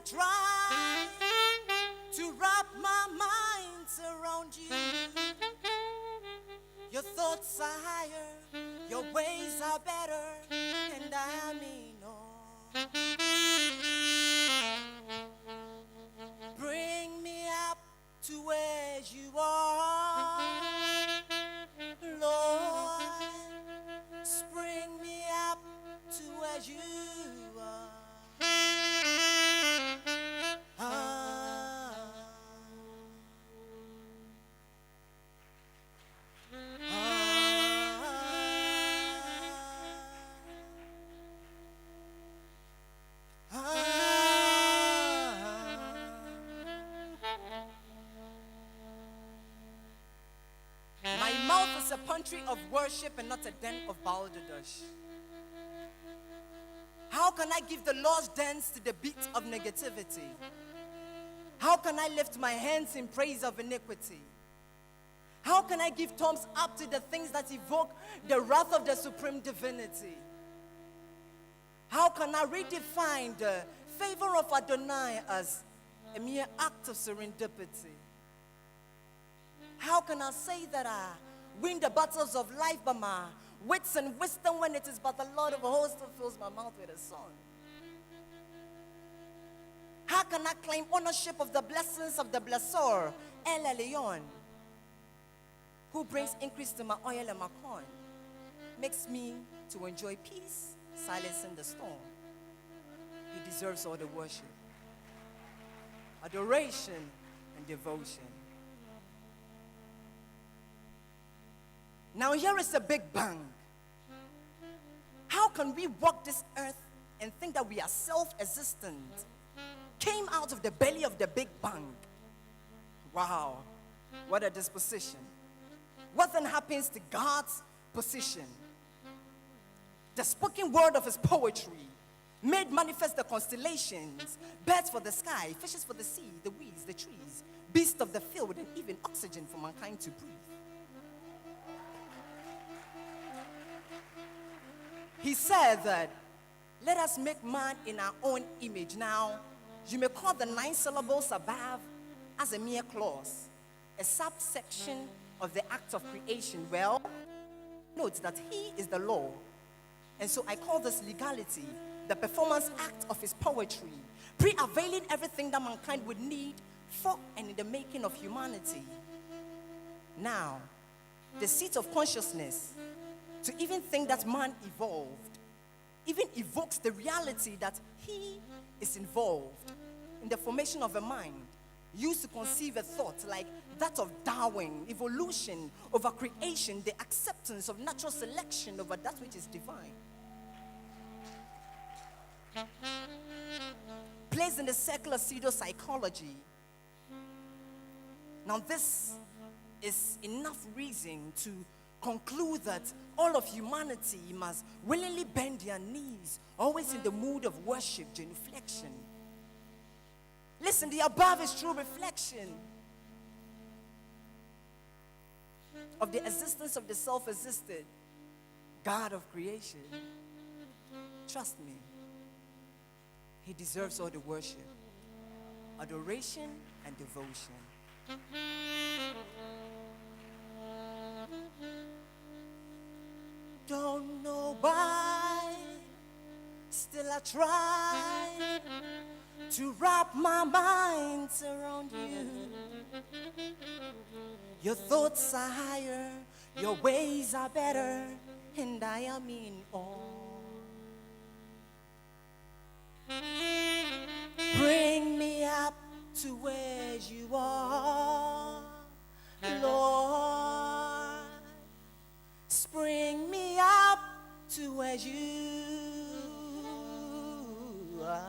try to wrap my mind around you. Your thoughts are higher, your ways are better, and I mean all. Bring me up to where you are, Lord. Bring me up to where you are. My mouth is a pantry of worship and not a den of balderdash. How can I give the Lord's dance to the beat of negativity? How can I lift my hands in praise of iniquity? How can I give thumbs up to the things that evoke the wrath of the supreme divinity? How can I redefine the favor of Adonai as a mere act of serendipity? How can I say that I win the battles of life by my wits and wisdom when it is but the Lord of hosts who fills my mouth with a song? How can I claim ownership of the blessings of the blessor, El Elyon, who brings increase to my oil and my corn, makes me to enjoy peace, silencing the storm? He deserves all the worship, adoration, and devotion. Now here is a big bang. How can we walk this earth and think that we are self-existent? Came out of the belly of the big bang. Wow, what a disposition. What then happens to God's position? The spoken word of his poetry made manifest the constellations, birds for the sky, fishes for the sea, the weeds, the trees, beasts of the field, and even oxygen for mankind to breathe. He said that, let us make man in our own image. Now, you may call the 9 syllables above as a mere clause, a subsection of the act of creation. Well, note that he is the law. And so I call this legality, the performance act of his poetry, pre-availing everything that mankind would need for and in the making of humanity. Now, the seat of consciousness, to even think that man evolved, even evokes the reality that he is involved in the formation of a mind used to conceive a thought like that of Darwin, evolution over creation, the acceptance of natural selection over that which is divine. Placed in the circle of pseudo-psychology. Now this is enough reason to conclude that all of humanity must willingly bend their knees, always in the mood of worship, genuflection. Listen, the above is true reflection of the existence of the self-existed God of creation. Trust me, he deserves all the worship, adoration, and devotion. Don't know why, still I try to wrap my mind around you. Your thoughts are higher, your ways are better, and I am in awe. Bring me up to where you are, Lord. Bring me up to where you are.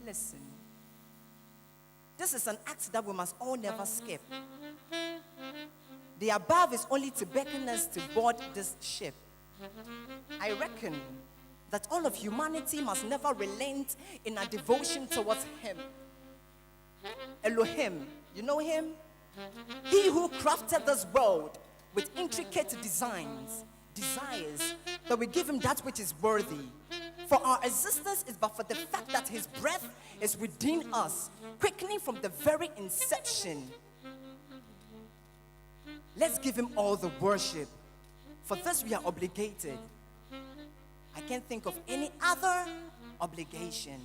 Listen. This is an act that we must all never skip. The above is only to beckon us to board this ship. I reckon that all of humanity must never relent in our devotion towards him. Elohim, you know him? He who crafted this world with intricate designs, desires that we give him that which is worthy. For our existence is but for the fact that his breath is within us, quickening from the very inception. Let's give him all the worship. For this we are obligated. I can't think of any other obligation.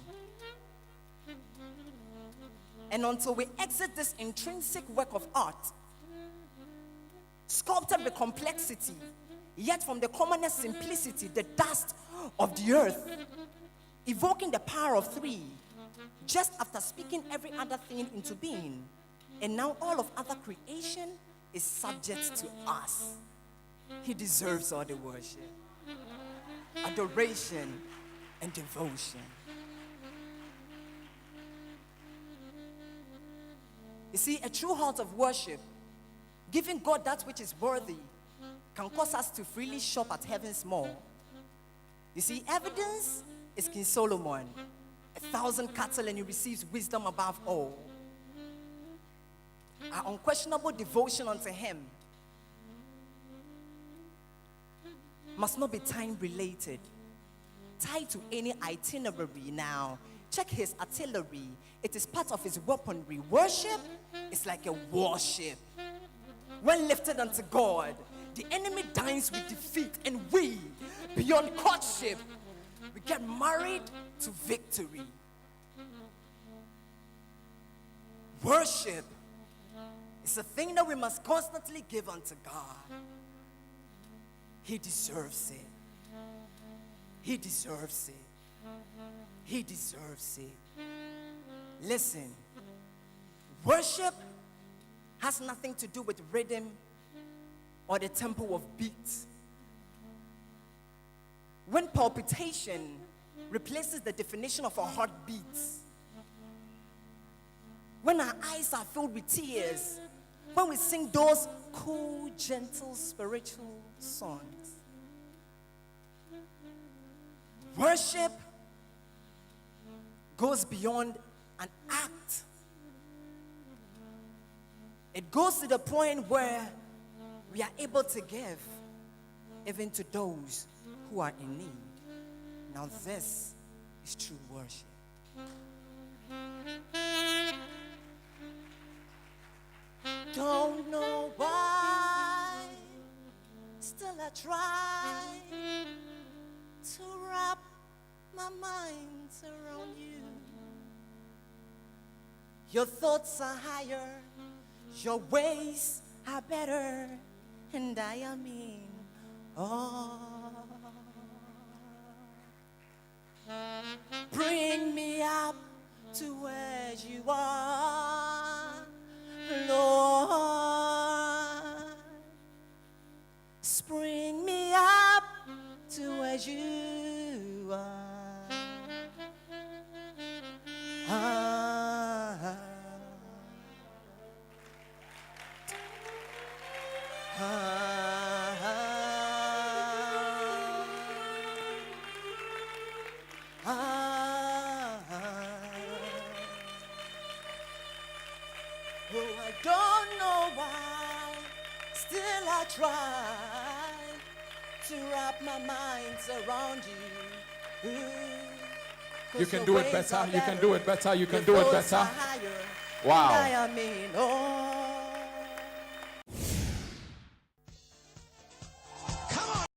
And until we exit this intrinsic work of art, sculpted with complexity, yet from the commonest simplicity, the dust of the earth, evoking the power of three, just after speaking every other thing into being, and now all of other creation is subject to us. He deserves all the worship, adoration, and devotion. You see, a true heart of worship, giving God that which is worthy, can cause us to freely shop at heaven's mall. You see, evidence is King Solomon, 1,000 cattle and he receives wisdom above all. Our unquestionable devotion unto him must not be time related, tied to any itinerary. Now, check his artillery. It is part of his weaponry. Worship is like a warship. When lifted unto God, the enemy dines with defeat, and we, beyond courtship, we get married to victory. Worship is a thing that we must constantly give unto God. He deserves it. He deserves it. He deserves it. Listen, worship has nothing to do with rhythm or the tempo of beats. When palpitation replaces the definition of our heartbeats, when our eyes are filled with tears, when we sing those cool, gentle, spiritual songs, worship goes beyond an act. It goes to the point where we are able to give even to those who are in need. Now this is true worship. Don't know why, still I try to wrap my mind around you. Your thoughts are higher, your ways are better, and I am in awe. Bring me up to where you are, Lord. Bring me up to where you are. Oh, I don't know why, still I try to wrap my mind around you. You can do it better, you can do it better, you can do it better. Wow. I am in awe.